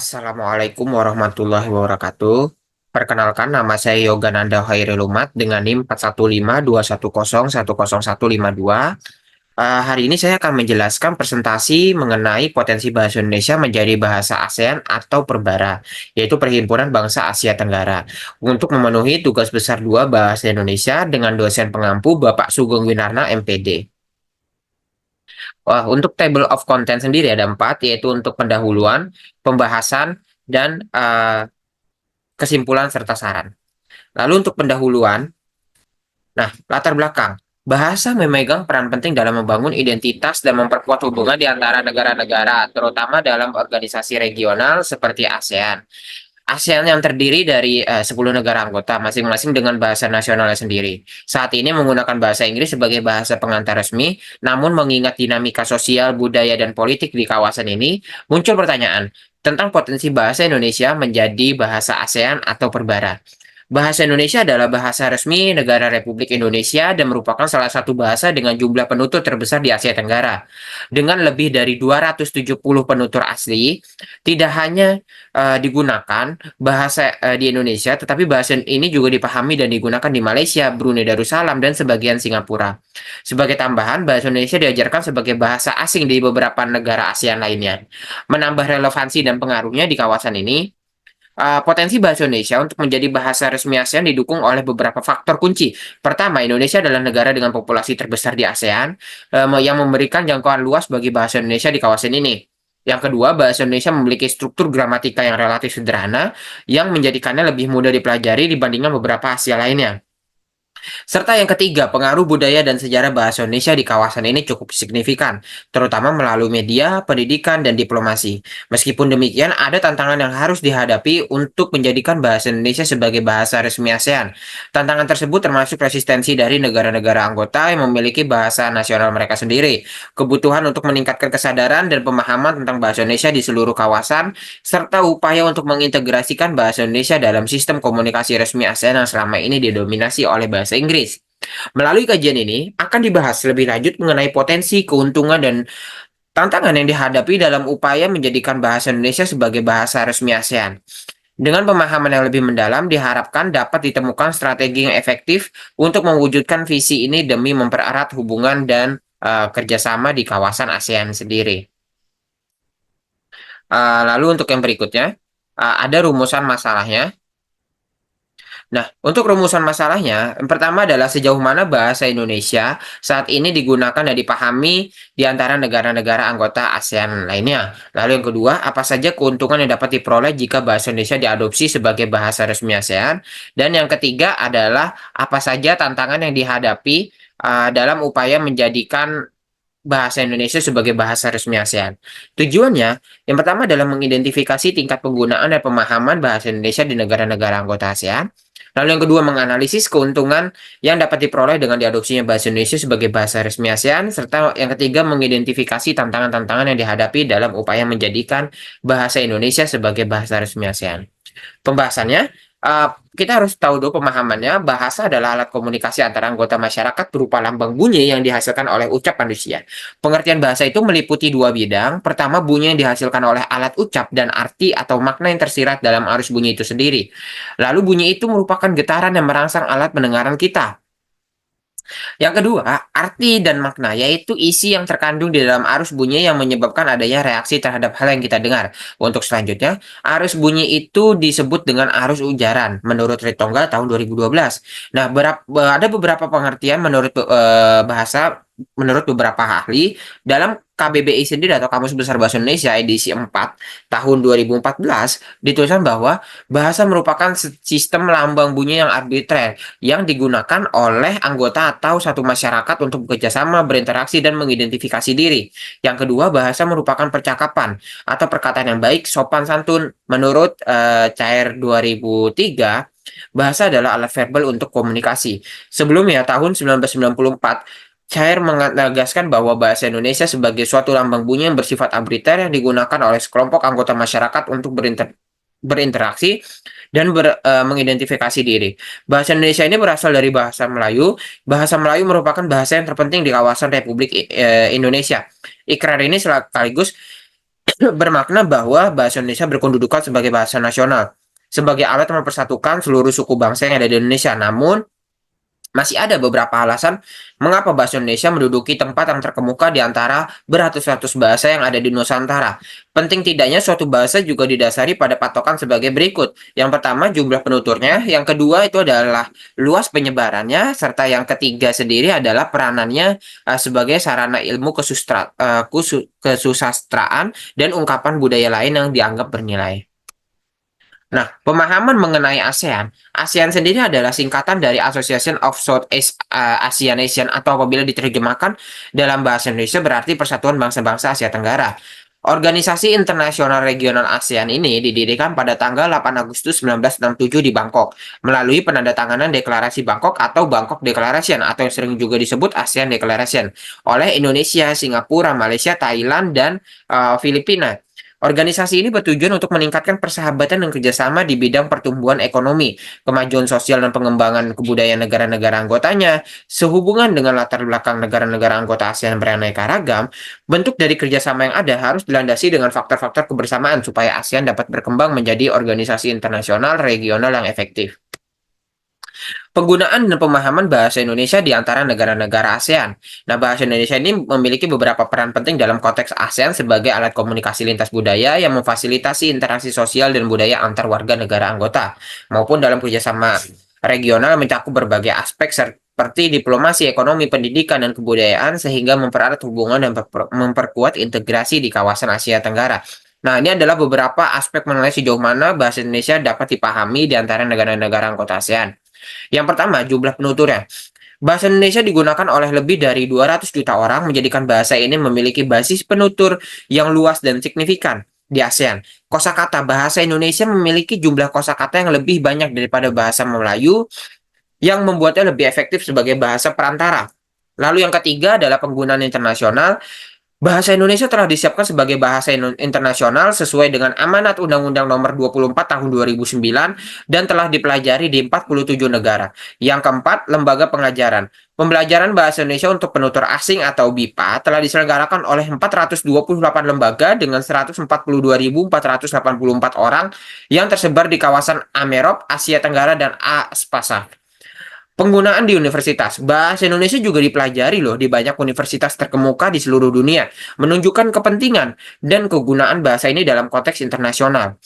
Assalamualaikum warahmatullahi wabarakatuh. Perkenalkan, nama saya Yogananda Hoirilumat dengan NIM 41521010152. Hari ini saya akan menjelaskan presentasi mengenai potensi bahasa Indonesia menjadi bahasa ASEAN atau Perbara, yaitu Perhimpunan Bangsa Asia Tenggara, untuk memenuhi tugas besar 2 bahasa Indonesia dengan dosen pengampu Bapak Sugeng Winarna, MPD. Wah, untuk table of content sendiri ada 4, yaitu untuk pendahuluan, pembahasan, dan kesimpulan serta saran. Lalu untuk pendahuluan, nah, latar belakang. Bahasa memegang peran penting dalam membangun identitas dan memperkuat hubungan di antara negara-negara, terutama dalam organisasi regional seperti ASEAN. ASEAN yang terdiri dari 10 negara anggota, masing-masing dengan bahasa nasionalnya sendiri. Saat ini menggunakan bahasa Inggris sebagai bahasa pengantar resmi, namun mengingat dinamika sosial, budaya, dan politik di kawasan ini, muncul pertanyaan tentang potensi bahasa Indonesia menjadi bahasa ASEAN atau Perbara. Bahasa Indonesia adalah bahasa resmi negara Republik Indonesia dan merupakan salah satu bahasa dengan jumlah penutur terbesar di Asia Tenggara. Dengan lebih dari 270 penutur asli, tidak hanya digunakan bahasa di Indonesia, tetapi bahasa ini juga dipahami dan digunakan di Malaysia, Brunei Darussalam, dan sebagian Singapura. Sebagai tambahan, bahasa Indonesia diajarkan sebagai bahasa asing di beberapa negara ASEAN lainnya. Menambah relevansi dan pengaruhnya di kawasan ini, potensi bahasa Indonesia untuk menjadi bahasa resmi ASEAN didukung oleh beberapa faktor kunci. Pertama, Indonesia adalah negara dengan populasi terbesar di ASEAN yang memberikan jangkauan luas bagi bahasa Indonesia di kawasan ini. Yang kedua, bahasa Indonesia memiliki struktur gramatika yang relatif sederhana yang menjadikannya lebih mudah dipelajari dibandingkan beberapa Asia lainnya. Serta yang ketiga, pengaruh budaya dan sejarah bahasa Indonesia di kawasan ini cukup signifikan, terutama melalui media, pendidikan, dan diplomasi. Meskipun demikian, ada tantangan yang harus dihadapi untuk menjadikan bahasa Indonesia sebagai bahasa resmi ASEAN. Tantangan tersebut termasuk resistensi dari negara-negara anggota yang memiliki bahasa nasional mereka sendiri, kebutuhan untuk meningkatkan kesadaran dan pemahaman tentang bahasa Indonesia di seluruh kawasan, serta upaya untuk mengintegrasikan bahasa Indonesia dalam sistem komunikasi resmi ASEAN yang selama ini didominasi oleh bahasa Inggris. Melalui kajian ini akan dibahas lebih lanjut mengenai potensi, keuntungan, dan tantangan yang dihadapi dalam upaya menjadikan bahasa Indonesia sebagai bahasa resmi ASEAN. Dengan pemahaman yang lebih mendalam, diharapkan dapat ditemukan strategi yang efektif untuk mewujudkan visi ini demi mempererat hubungan dan kerjasama di kawasan ASEAN sendiri. Lalu untuk yang berikutnya, ada rumusan masalahnya. Nah, untuk rumusan masalahnya, yang pertama adalah sejauh mana bahasa Indonesia saat ini digunakan dan dipahami di antara negara-negara anggota ASEAN lainnya. Lalu yang kedua, apa saja keuntungan yang dapat diperoleh jika bahasa Indonesia diadopsi sebagai bahasa resmi ASEAN? Dan yang ketiga adalah apa saja tantangan yang dihadapi dalam upaya menjadikan bahasa Indonesia sebagai bahasa resmi ASEAN. Tujuannya, yang pertama adalah mengidentifikasi tingkat penggunaan dan pemahaman bahasa Indonesia di negara-negara anggota ASEAN. Lalu yang kedua, menganalisis keuntungan yang dapat diperoleh dengan diadopsinya bahasa Indonesia sebagai bahasa resmi ASEAN. Serta yang ketiga, mengidentifikasi tantangan-tantangan yang dihadapi dalam upaya menjadikan bahasa Indonesia sebagai bahasa resmi ASEAN. Pembahasannya, kita harus tahu dulu pemahamannya. Bahasa adalah alat komunikasi antara anggota masyarakat berupa lambang bunyi yang dihasilkan oleh ucap manusia. Pengertian bahasa itu meliputi dua bidang. Pertama, bunyi yang dihasilkan oleh alat ucap dan arti atau makna yang tersirat dalam arus bunyi itu sendiri. Lalu bunyi itu merupakan getaran yang merangsang alat pendengaran kita. Yang kedua, arti dan makna, yaitu isi yang terkandung di dalam arus bunyi yang menyebabkan adanya reaksi terhadap hal yang kita dengar. Untuk selanjutnya, arus bunyi itu disebut dengan arus ujaran, menurut Ritonga tahun 2012. Nah, ada beberapa pengertian menurut beberapa ahli dalam KBBI sendiri atau Kamus Besar Bahasa Indonesia edisi 4 tahun 2014 dituliskan bahwa bahasa merupakan sistem lambang bunyi yang arbitrer yang digunakan oleh anggota atau satu masyarakat untuk bekerjasama, berinteraksi, dan mengidentifikasi diri. Yang kedua, bahasa merupakan percakapan atau perkataan yang baik, sopan santun. Menurut Cair 2003, bahasa adalah alat verbal untuk komunikasi. Sebelumnya, tahun 1994, Cair menegaskan bahwa bahasa Indonesia sebagai suatu lambang bunyi yang bersifat arbitrary yang digunakan oleh sekelompok anggota masyarakat untuk berinteraksi dan mengidentifikasi diri. Bahasa Indonesia ini berasal dari bahasa Melayu. Bahasa Melayu merupakan bahasa yang terpenting di kawasan Republik Indonesia. Ikrar ini sekaligus bermakna bahwa bahasa Indonesia berkedudukan sebagai bahasa nasional, sebagai alat mempersatukan seluruh suku bangsa yang ada di Indonesia. Namun, masih ada beberapa alasan mengapa bahasa Indonesia menduduki tempat yang terkemuka di antara beratus-ratus bahasa yang ada di Nusantara. Penting tidaknya suatu bahasa juga didasari pada patokan sebagai berikut. Yang pertama, jumlah penuturnya. Yang kedua, itu adalah luas penyebarannya. Serta yang ketiga sendiri adalah peranannya sebagai sarana ilmu kesusastraan dan ungkapan budaya lain yang dianggap bernilai. Nah, pemahaman mengenai ASEAN, ASEAN sendiri adalah singkatan dari Association of Southeast Asian Nation atau apabila diterjemahkan dalam bahasa Indonesia berarti Persatuan Bangsa-Bangsa Asia Tenggara. Organisasi Internasional Regional ASEAN ini didirikan pada tanggal 8 Agustus 1967 di Bangkok melalui penandatanganan Deklarasi Bangkok atau Bangkok Declaration atau yang sering juga disebut ASEAN Declaration oleh Indonesia, Singapura, Malaysia, Thailand, dan Filipina. Organisasi ini bertujuan untuk meningkatkan persahabatan dan kerjasama di bidang pertumbuhan ekonomi, kemajuan sosial dan pengembangan kebudayaan negara-negara anggotanya. Sehubungan dengan latar belakang negara-negara anggota ASEAN beraneka ragam, bentuk dari kerjasama yang ada harus dilandasi dengan faktor-faktor kebersamaan supaya ASEAN dapat berkembang menjadi organisasi internasional regional yang efektif. Penggunaan dan pemahaman bahasa Indonesia di antara negara-negara ASEAN. Nah, bahasa Indonesia ini memiliki beberapa peran penting dalam konteks ASEAN sebagai alat komunikasi lintas budaya yang memfasilitasi interaksi sosial dan budaya antar warga negara anggota, maupun dalam kerjasama regional mencakup berbagai aspek seperti diplomasi, ekonomi, pendidikan, dan kebudayaan sehingga mempererat hubungan dan memperkuat integrasi di kawasan Asia Tenggara. Nah, ini adalah beberapa aspek mengenai sejauh mana bahasa Indonesia dapat dipahami di antara negara-negara anggota ASEAN. Yang pertama, jumlah penuturnya. Bahasa Indonesia digunakan oleh lebih dari 200 juta orang, menjadikan bahasa ini memiliki basis penutur yang luas dan signifikan di ASEAN. Kosakata bahasa Indonesia memiliki jumlah kosakata yang lebih banyak daripada bahasa Melayu, yang membuatnya lebih efektif sebagai bahasa perantara. Lalu yang ketiga adalah penggunaan internasional. Bahasa Indonesia telah disiapkan sebagai bahasa internasional sesuai dengan amanat Undang-Undang Nomor 24 Tahun 2009 dan telah dipelajari di 47 negara. Yang keempat, lembaga pengajaran. Pembelajaran bahasa Indonesia untuk penutur asing atau BIPA telah diselenggarakan oleh 428 lembaga dengan 142.484 orang yang tersebar di kawasan AMEROP, Asia Tenggara, dan ASPASA. Penggunaan di universitas. Bahasa Indonesia juga dipelajari loh di banyak universitas terkemuka di seluruh dunia, menunjukkan kepentingan dan kegunaan bahasa ini dalam konteks internasional.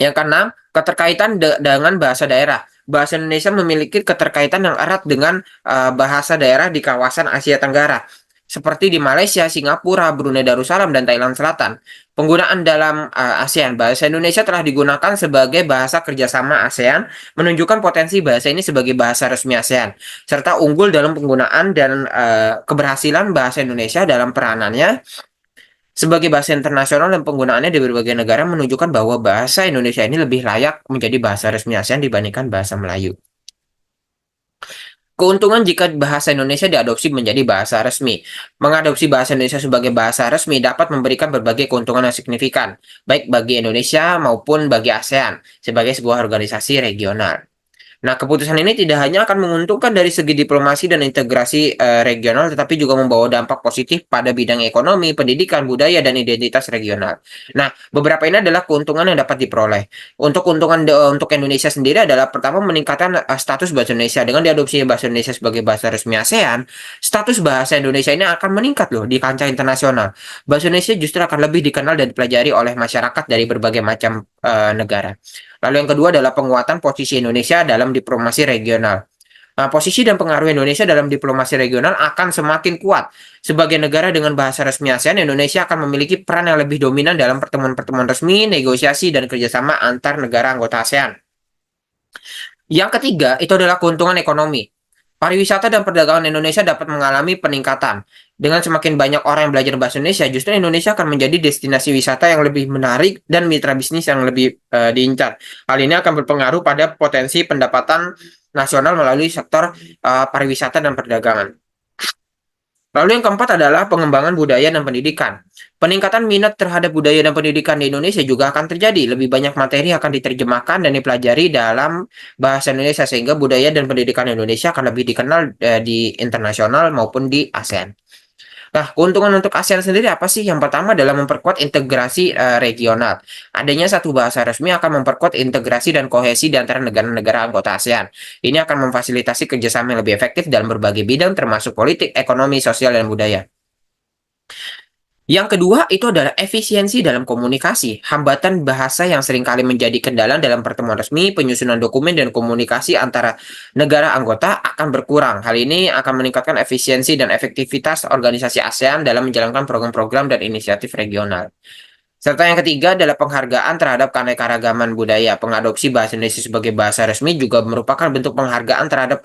Yang keenam, keterkaitan dengan bahasa daerah. Bahasa Indonesia memiliki keterkaitan yang erat dengan bahasa daerah di kawasan Asia Tenggara, seperti di Malaysia, Singapura, Brunei Darussalam, dan Thailand Selatan. Penggunaan dalam ASEAN, bahasa Indonesia telah digunakan sebagai bahasa kerjasama ASEAN, menunjukkan potensi bahasa ini sebagai bahasa resmi ASEAN, serta unggul dalam penggunaan dan keberhasilan bahasa Indonesia dalam peranannya sebagai bahasa internasional dan penggunaannya di berbagai negara menunjukkan bahwa bahasa Indonesia ini lebih layak menjadi bahasa resmi ASEAN dibandingkan bahasa Melayu. Keuntungan jika bahasa Indonesia diadopsi menjadi bahasa resmi. Mengadopsi bahasa Indonesia sebagai bahasa resmi dapat memberikan berbagai keuntungan yang signifikan, baik bagi Indonesia maupun bagi ASEAN sebagai sebuah organisasi regional. Nah, keputusan ini tidak hanya akan menguntungkan dari segi diplomasi dan integrasi regional, tetapi juga membawa dampak positif pada bidang ekonomi, pendidikan, budaya, dan identitas regional. Nah, beberapa ini adalah keuntungan yang dapat diperoleh. Untuk keuntungan untuk Indonesia sendiri adalah pertama meningkatkan status bahasa Indonesia. Dengan diadopsi bahasa Indonesia sebagai bahasa resmi ASEAN, status bahasa Indonesia ini akan meningkat loh di kancah internasional. Bahasa Indonesia justru akan lebih dikenal dan dipelajari oleh masyarakat dari berbagai macam negara. Lalu yang kedua adalah penguatan posisi Indonesia dalam diplomasi regional. Nah, posisi dan pengaruh Indonesia dalam diplomasi regional akan semakin kuat. Sebagai negara dengan bahasa resmi ASEAN, Indonesia akan memiliki peran yang lebih dominan dalam pertemuan-pertemuan resmi, negosiasi, dan kerjasama antar negara anggota ASEAN. Yang ketiga, itu adalah keuntungan ekonomi. Pariwisata dan perdagangan Indonesia dapat mengalami peningkatan. Dengan semakin banyak orang yang belajar bahasa Indonesia, justru Indonesia akan menjadi destinasi wisata yang lebih menarik dan mitra bisnis yang lebih diincar. Hal ini akan berpengaruh pada potensi pendapatan nasional melalui sektor pariwisata dan perdagangan. Lalu yang keempat adalah pengembangan budaya dan pendidikan. Peningkatan minat terhadap budaya dan pendidikan di Indonesia juga akan terjadi. Lebih banyak materi akan diterjemahkan dan dipelajari dalam bahasa Indonesia sehingga budaya dan pendidikan Indonesia akan lebih dikenal di internasional maupun di ASEAN. Nah, keuntungan untuk ASEAN sendiri apa sih? Yang pertama adalah memperkuat integrasi regional. Adanya satu bahasa resmi akan memperkuat integrasi dan kohesi di antara negara-negara anggota ASEAN. Ini akan memfasilitasi kerjasama yang lebih efektif dalam berbagai bidang termasuk politik, ekonomi, sosial, dan budaya. Yang kedua itu adalah efisiensi dalam komunikasi. Hambatan bahasa yang seringkali menjadi kendala dalam pertemuan resmi, penyusunan dokumen, dan komunikasi antara negara anggota akan berkurang. Hal ini akan meningkatkan efisiensi dan efektivitas organisasi ASEAN dalam menjalankan program-program dan inisiatif regional. Serta yang ketiga adalah penghargaan terhadap keanekaragaman budaya. Pengadopsi bahasa Indonesia sebagai bahasa resmi juga merupakan bentuk penghargaan terhadap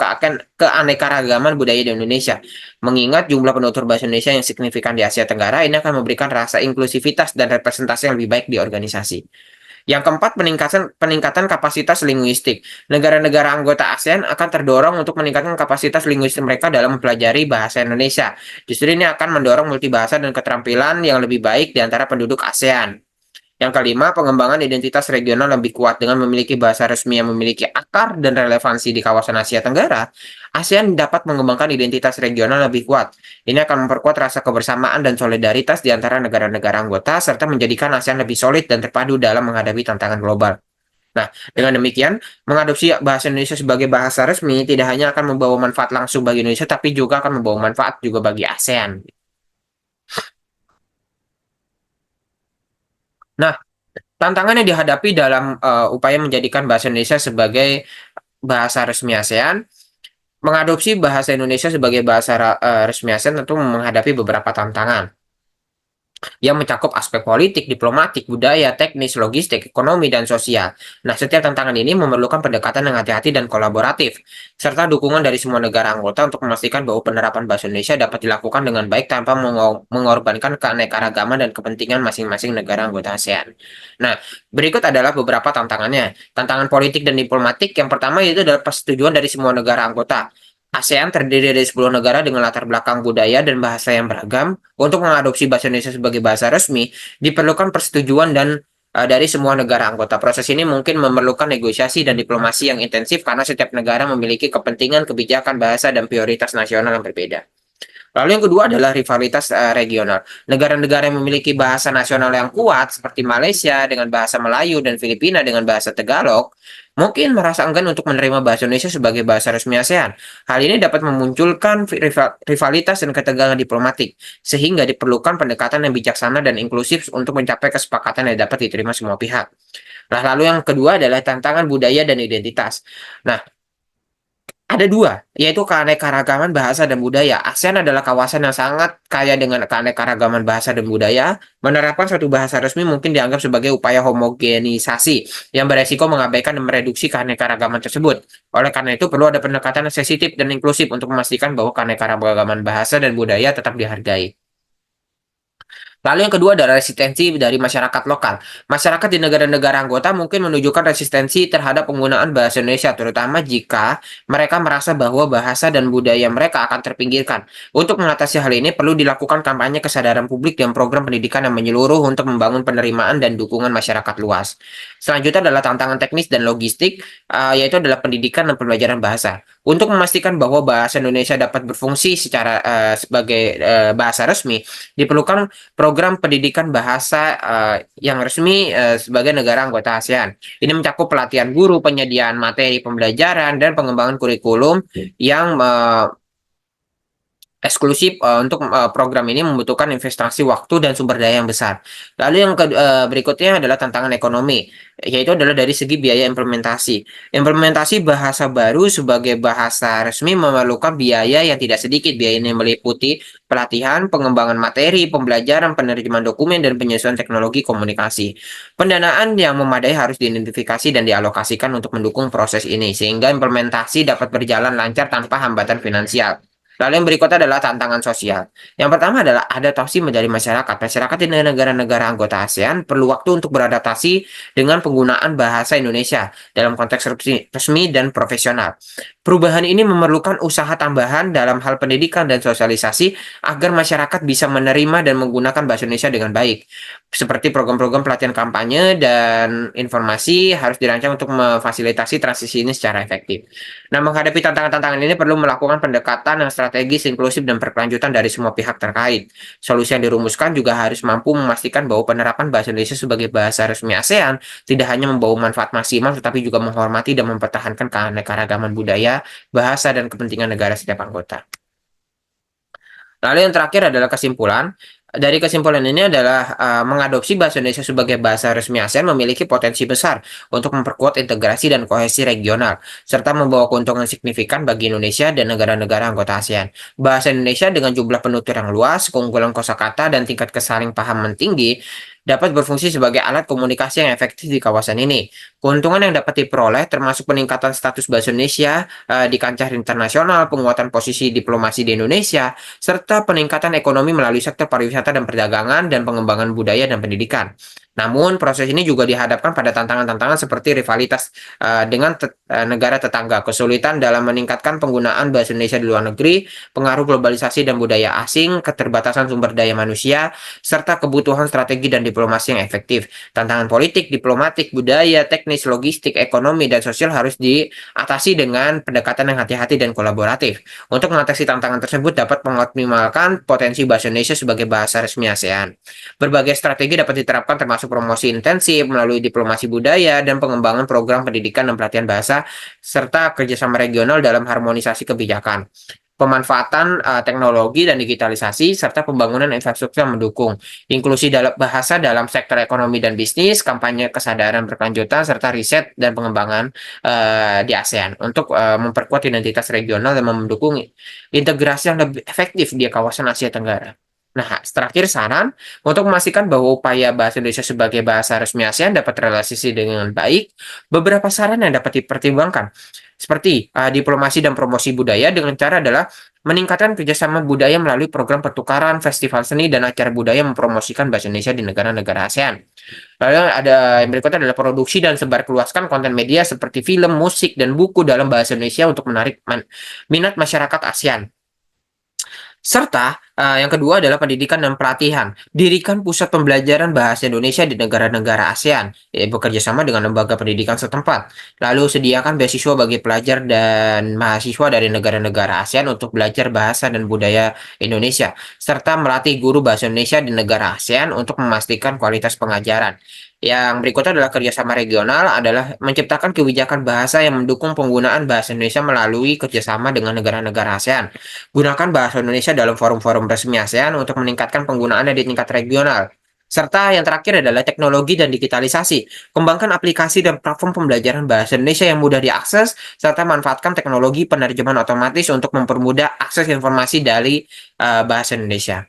keanekaragaman budaya di Indonesia. Mengingat jumlah penutur bahasa Indonesia yang signifikan di Asia Tenggara, ini akan memberikan rasa inklusivitas dan representasi yang lebih baik di organisasi. Yang keempat, peningkatan kapasitas linguistik. Negara-negara anggota ASEAN akan terdorong untuk meningkatkan kapasitas linguistik mereka dalam mempelajari bahasa Indonesia. Justru ini akan mendorong multibahasa dan keterampilan yang lebih baik di antara penduduk ASEAN. Yang kelima, pengembangan identitas regional lebih kuat dengan memiliki bahasa resmi yang memiliki akar dan relevansi di kawasan Asia Tenggara. ASEAN dapat mengembangkan identitas regional lebih kuat. Ini akan memperkuat rasa kebersamaan dan solidaritas di antara negara-negara anggota serta menjadikan ASEAN lebih solid dan terpadu dalam menghadapi tantangan global. Nah, dengan demikian, mengadopsi bahasa Indonesia sebagai bahasa resmi tidak hanya akan membawa manfaat langsung bagi Indonesia, tapi juga akan membawa manfaat juga bagi ASEAN. Nah, tantangan yang dihadapi dalam upaya menjadikan bahasa Indonesia sebagai bahasa resmi ASEAN, mengadopsi bahasa Indonesia sebagai bahasa resmi ASEAN tentu menghadapi beberapa tantangan yang mencakup aspek politik, diplomatik, budaya, teknis, logistik, ekonomi, dan sosial. Nah, setiap tantangan ini memerlukan pendekatan yang hati-hati dan kolaboratif, serta dukungan dari semua negara anggota untuk memastikan bahwa penerapan bahasa Indonesia dapat dilakukan dengan baik tanpa mengorbankan keanekaragaman dan kepentingan masing-masing negara anggota ASEAN. Nah, berikut adalah beberapa tantangannya. Tantangan politik dan diplomatik yang pertama yaitu adalah persetujuan dari semua negara anggota. ASEAN terdiri dari 10 negara dengan latar belakang budaya dan bahasa yang beragam. Untuk mengadopsi bahasa Indonesia sebagai bahasa resmi, diperlukan persetujuan dari semua negara anggota. Proses ini mungkin memerlukan negosiasi dan diplomasi yang intensif karena setiap negara memiliki kepentingan, kebijakan, bahasa, dan prioritas nasional yang berbeda. Lalu yang kedua adalah rivalitas regional. Negara-negara yang memiliki bahasa nasional yang kuat seperti Malaysia dengan bahasa Melayu dan Filipina dengan bahasa Tagalog mungkin merasa enggan untuk menerima bahasa Indonesia sebagai bahasa resmi ASEAN. Hal ini dapat memunculkan rivalitas dan ketegangan diplomatik sehingga diperlukan pendekatan yang bijaksana dan inklusif untuk mencapai kesepakatan yang dapat diterima semua pihak. Nah, lalu yang kedua adalah tantangan budaya dan identitas. Nah, ada dua, yaitu keanekaragaman bahasa dan budaya. ASEAN adalah kawasan yang sangat kaya dengan keanekaragaman bahasa dan budaya. Menerapkan suatu bahasa resmi mungkin dianggap sebagai upaya homogenisasi yang beresiko mengabaikan dan mereduksi keanekaragaman tersebut. Oleh karena itu, perlu ada pendekatan yang sensitif dan inklusif untuk memastikan bahwa keanekaragaman bahasa dan budaya tetap dihargai. Lalu yang kedua adalah resistensi dari masyarakat lokal. Masyarakat di negara-negara anggota mungkin menunjukkan resistensi terhadap penggunaan bahasa Indonesia, terutama jika mereka merasa bahwa bahasa dan budaya mereka akan terpinggirkan. Untuk mengatasi hal ini, perlu dilakukan kampanye kesadaran publik dan program pendidikan yang menyeluruh untuk membangun penerimaan dan dukungan masyarakat luas. Selanjutnya adalah tantangan teknis dan logistik, yaitu adalah pendidikan dan pembelajaran bahasa. Untuk memastikan bahwa bahasa Indonesia dapat berfungsi sebagai bahasa resmi, diperlukan program pendidikan bahasa yang resmi sebagai negara anggota ASEAN. Ini mencakup pelatihan guru, penyediaan materi pembelajaran, dan pengembangan kurikulum yang eksklusif. Untuk program ini membutuhkan investasi waktu dan sumber daya yang besar. Lalu yang berikutnya adalah tantangan ekonomi, yaitu adalah dari segi biaya implementasi. Implementasi bahasa baru sebagai bahasa resmi memerlukan biaya yang tidak sedikit. Biaya ini meliputi pelatihan, pengembangan materi, pembelajaran, penerjemahan dokumen, dan penyusunan teknologi komunikasi. Pendanaan yang memadai harus diidentifikasi dan dialokasikan untuk mendukung proses ini, sehingga implementasi dapat berjalan lancar tanpa hambatan finansial. Lalu yang berikutnya adalah tantangan sosial. Yang pertama adalah adaptasi menjadi masyarakat. Masyarakat di negara-negara anggota ASEAN perlu waktu untuk beradaptasi dengan penggunaan bahasa Indonesia dalam konteks resmi dan profesional. Perubahan ini memerlukan usaha tambahan dalam hal pendidikan dan sosialisasi agar masyarakat bisa menerima dan menggunakan bahasa Indonesia dengan baik. Seperti program-program pelatihan kampanye dan informasi harus dirancang untuk memfasilitasi transisi ini secara efektif. Nah, menghadapi tantangan-tantangan ini perlu melakukan pendekatan yang strategis, inklusif, dan berkelanjutan dari semua pihak terkait. Solusi yang dirumuskan juga harus mampu memastikan bahwa penerapan bahasa Indonesia sebagai bahasa resmi ASEAN tidak hanya membawa manfaat maksimal, tetapi juga menghormati dan mempertahankan keanekaragaman budaya, bahasa, dan kepentingan negara setiap anggota. Lalu yang terakhir adalah kesimpulan. Dari kesimpulan ini adalah mengadopsi bahasa Indonesia sebagai bahasa resmi ASEAN memiliki potensi besar untuk memperkuat integrasi dan kohesi regional, serta membawa keuntungan signifikan bagi Indonesia dan negara-negara anggota ASEAN. Bahasa Indonesia dengan jumlah penutur yang luas, keunggulan kosakata, dan tingkat kesaling pahaman tinggi dapat berfungsi sebagai alat komunikasi yang efektif di kawasan ini. Keuntungan yang dapat diperoleh termasuk peningkatan status bahasa Indonesia di kancah internasional, penguatan posisi diplomasi di Indonesia, serta peningkatan ekonomi melalui sektor pariwisata dan perdagangan, dan pengembangan budaya dan pendidikan. Namun, proses ini juga dihadapkan pada tantangan-tantangan seperti rivalitas dengan negara tetangga, kesulitan dalam meningkatkan penggunaan bahasa Indonesia di luar negeri, pengaruh globalisasi dan budaya asing, keterbatasan sumber daya manusia, serta kebutuhan strategi dan diplomasi yang efektif. Tantangan politik, diplomatik, budaya, teknis, logistik, ekonomi, dan sosial harus diatasi dengan pendekatan yang hati-hati dan kolaboratif. Untuk mengatasi tantangan tersebut dapat mengoptimalkan potensi bahasa Indonesia sebagai bahasa resmi ASEAN. Berbagai strategi dapat diterapkan termasuk promosi intensif melalui diplomasi budaya dan pengembangan program pendidikan dan pelatihan bahasa, serta kerjasama regional dalam harmonisasi kebijakan. Pemanfaatan teknologi dan digitalisasi, serta pembangunan infrastruktur yang mendukung. Inklusi dalam bahasa dalam sektor ekonomi dan bisnis, kampanye kesadaran berkelanjutan, serta riset dan pengembangan di ASEAN untuk memperkuat identitas regional dan mendukung integrasi yang lebih efektif di kawasan Asia Tenggara. Nah, terakhir saran untuk memastikan bahwa upaya bahasa Indonesia sebagai bahasa resmi ASEAN dapat terrealisasi dengan baik, beberapa saran yang dapat dipertimbangkan seperti diplomasi dan promosi budaya dengan cara adalah meningkatkan kerjasama budaya melalui program pertukaran, festival seni, dan acara budaya mempromosikan bahasa Indonesia di negara-negara ASEAN. Lalu ada yang berikutnya adalah produksi dan sebarluaskan konten media seperti film, musik, dan buku dalam bahasa Indonesia untuk menarik minat masyarakat ASEAN. Serta yang kedua adalah pendidikan dan pelatihan. Dirikan pusat pembelajaran bahasa Indonesia di negara-negara ASEAN, bekerja sama dengan lembaga pendidikan setempat. Lalu sediakan beasiswa bagi pelajar dan mahasiswa dari negara-negara ASEAN untuk belajar bahasa dan budaya Indonesia, serta melatih guru bahasa Indonesia di negara ASEAN untuk memastikan kualitas pengajaran. Yang berikutnya adalah kerjasama regional, adalah menciptakan kebijakan bahasa yang mendukung penggunaan bahasa Indonesia melalui kerjasama dengan negara-negara ASEAN. Gunakan bahasa Indonesia dalam forum-forum resmi ASEAN untuk meningkatkan penggunaannya di tingkat regional. Serta yang terakhir adalah teknologi dan digitalisasi. Kembangkan aplikasi dan platform pembelajaran bahasa Indonesia yang mudah diakses, serta manfaatkan teknologi penerjemahan otomatis untuk mempermudah akses informasi dari bahasa Indonesia.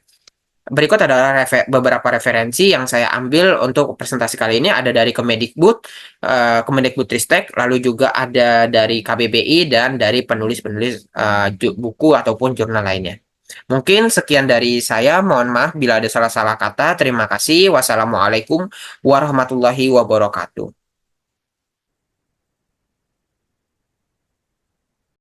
Berikut adalah beberapa referensi yang saya ambil untuk presentasi kali ini. Ada dari Kemendikbudristek, lalu juga ada dari KBBI, dan dari penulis-penulis buku ataupun jurnal lainnya. Mungkin sekian dari saya. Mohon maaf bila ada salah-salah kata. Terima kasih. Wassalamualaikum warahmatullahi wabarakatuh.